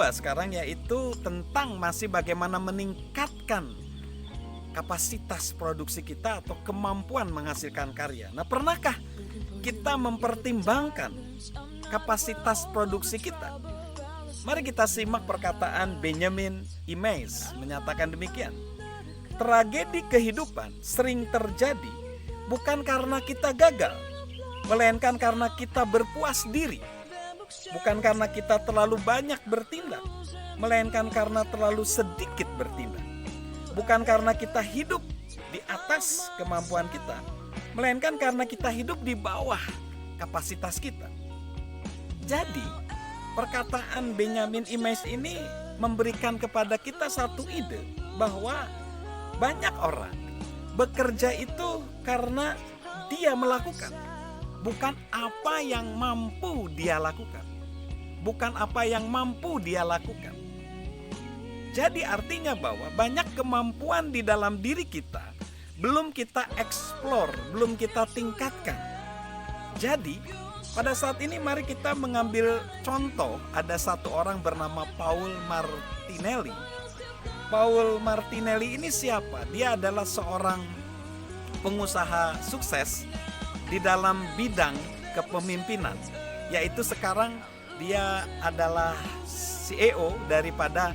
kedua sekarang, yaitu tentang masih bagaimana meningkatkan kapasitas produksi kita atau kemampuan menghasilkan karya. Nah, pernahkah kita mempertimbangkan kapasitas produksi kita? Mari kita simak perkataan Benjamin Imais menyatakan demikian. Tragedi kehidupan sering terjadi bukan karena kita gagal, melainkan karena kita berpuas diri. Bukan karena kita terlalu banyak bertindak, melainkan karena terlalu sedikit bertindak. Bukan karena kita hidup di atas kemampuan kita, melainkan karena kita hidup di bawah kapasitas kita. Jadi, perkataan Benjamin Imais ini memberikan kepada kita satu ide bahwa banyak orang bekerja itu karena dia melakukan, bukan apa yang mampu dia lakukan. Bukan apa yang mampu dia lakukan. Jadi artinya bahwa banyak kemampuan di dalam diri kita belum kita explore, belum kita tingkatkan. Jadi pada saat ini mari kita mengambil contoh, ada satu orang bernama Paul Martinelli. Paul Martinelli ini siapa? Dia adalah seorang pengusaha sukses di dalam bidang kepemimpinan, yaitu sekarang dia adalah CEO daripada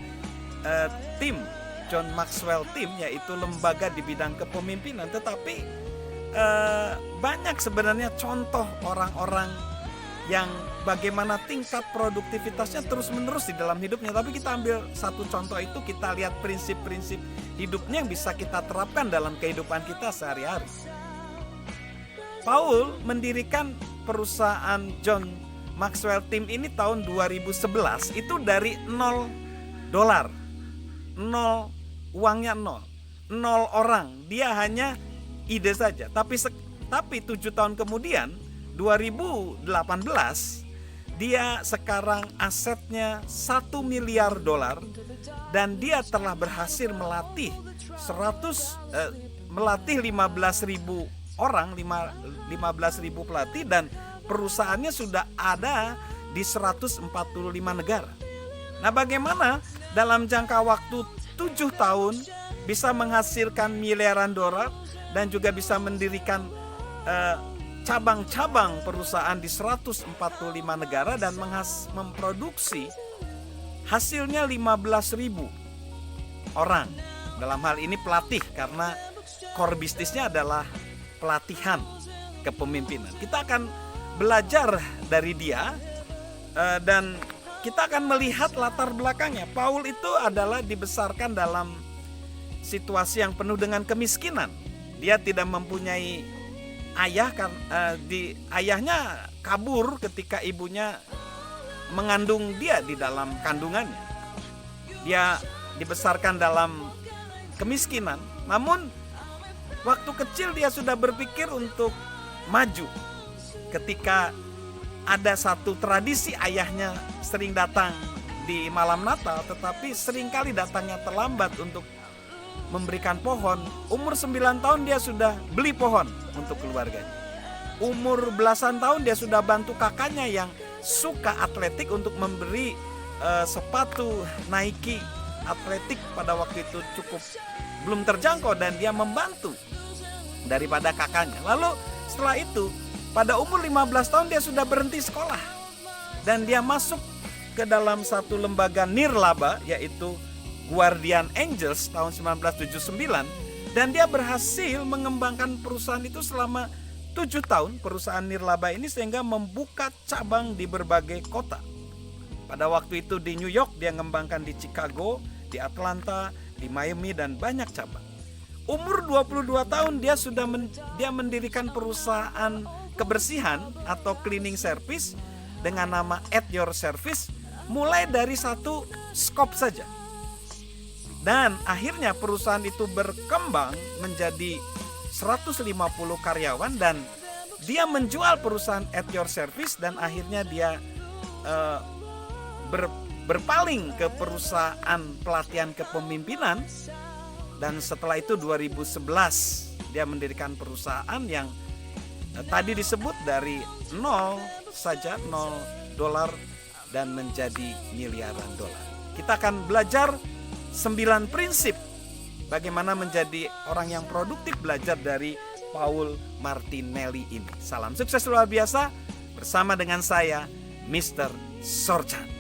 tim John Maxwell Team, yaitu lembaga di bidang kepemimpinan. Tetapi banyak sebenarnya contoh orang-orang yang bagaimana tingkat produktivitasnya terus-menerus di dalam hidupnya. Tapi kita ambil satu contoh itu, kita lihat prinsip-prinsip hidupnya yang bisa kita terapkan dalam kehidupan kita sehari-hari. Paul mendirikan perusahaan John Maxwell Team ini tahun 2011 itu dari $0. Nol, uangnya nol orang, dia hanya ide saja. Tapi 7 tahun kemudian 2018 dia sekarang asetnya $1 miliar, dan dia telah berhasil melatih 15.000 orang, 15.000 pelatih, dan perusahaannya sudah ada di 145 negara. Nah, bagaimana dalam jangka waktu 7 tahun bisa menghasilkan miliaran dolar dan juga bisa mendirikan cabang-cabang perusahaan di 145 negara dan memproduksi hasilnya 15.000 orang. Dalam hal ini pelatih, karena core bisnisnya adalah pelatihan kepemimpinan. Kita akan belajar dari dia dan kita akan melihat latar belakangnya. Paul itu adalah dibesarkan dalam situasi yang penuh dengan kemiskinan. Dia tidak mempunyai ayah, ayahnya kabur ketika ibunya mengandung dia di dalam kandungannya. Dia dibesarkan dalam kemiskinan, namun waktu kecil dia sudah berpikir untuk maju. Ketika ada satu tradisi, ayahnya sering datang di malam Natal, tetapi seringkali datangnya terlambat untuk memberikan pohon. Umur 9 tahun dia sudah beli pohon untuk keluarganya. Umur belasan tahun dia sudah bantu kakaknya yang suka atletik untuk memberi sepatu Nike atletik. Pada waktu itu cukup belum terjangkau, dan dia membantu daripada kakaknya. Lalu setelah itu pada umur 15 tahun dia sudah berhenti sekolah, dan dia masuk ke dalam satu lembaga nirlaba, yaitu Guardian Angels tahun 1979, dan dia berhasil mengembangkan perusahaan itu selama 7 tahun, perusahaan nirlaba ini, sehingga membuka cabang di berbagai kota. Pada waktu itu di New York, dia mengembangkan di Chicago, di Atlanta, di Miami, dan banyak cabang. Umur 22 tahun dia sudah mendirikan perusahaan kebersihan atau cleaning service dengan nama At Your Service, mulai dari satu skop saja. Dan akhirnya perusahaan itu berkembang menjadi 150 karyawan, dan dia menjual perusahaan At Your Service, dan akhirnya dia berpaling ke perusahaan pelatihan kepemimpinan. Dan setelah itu 2011 dia mendirikan perusahaan yang tadi disebut dari $0 dan menjadi miliaran dolar. Kita akan belajar 9 prinsip bagaimana menjadi orang yang produktif, belajar dari Paul Martinelli ini. Salam sukses luar biasa bersama dengan saya, Mr. Sorchan.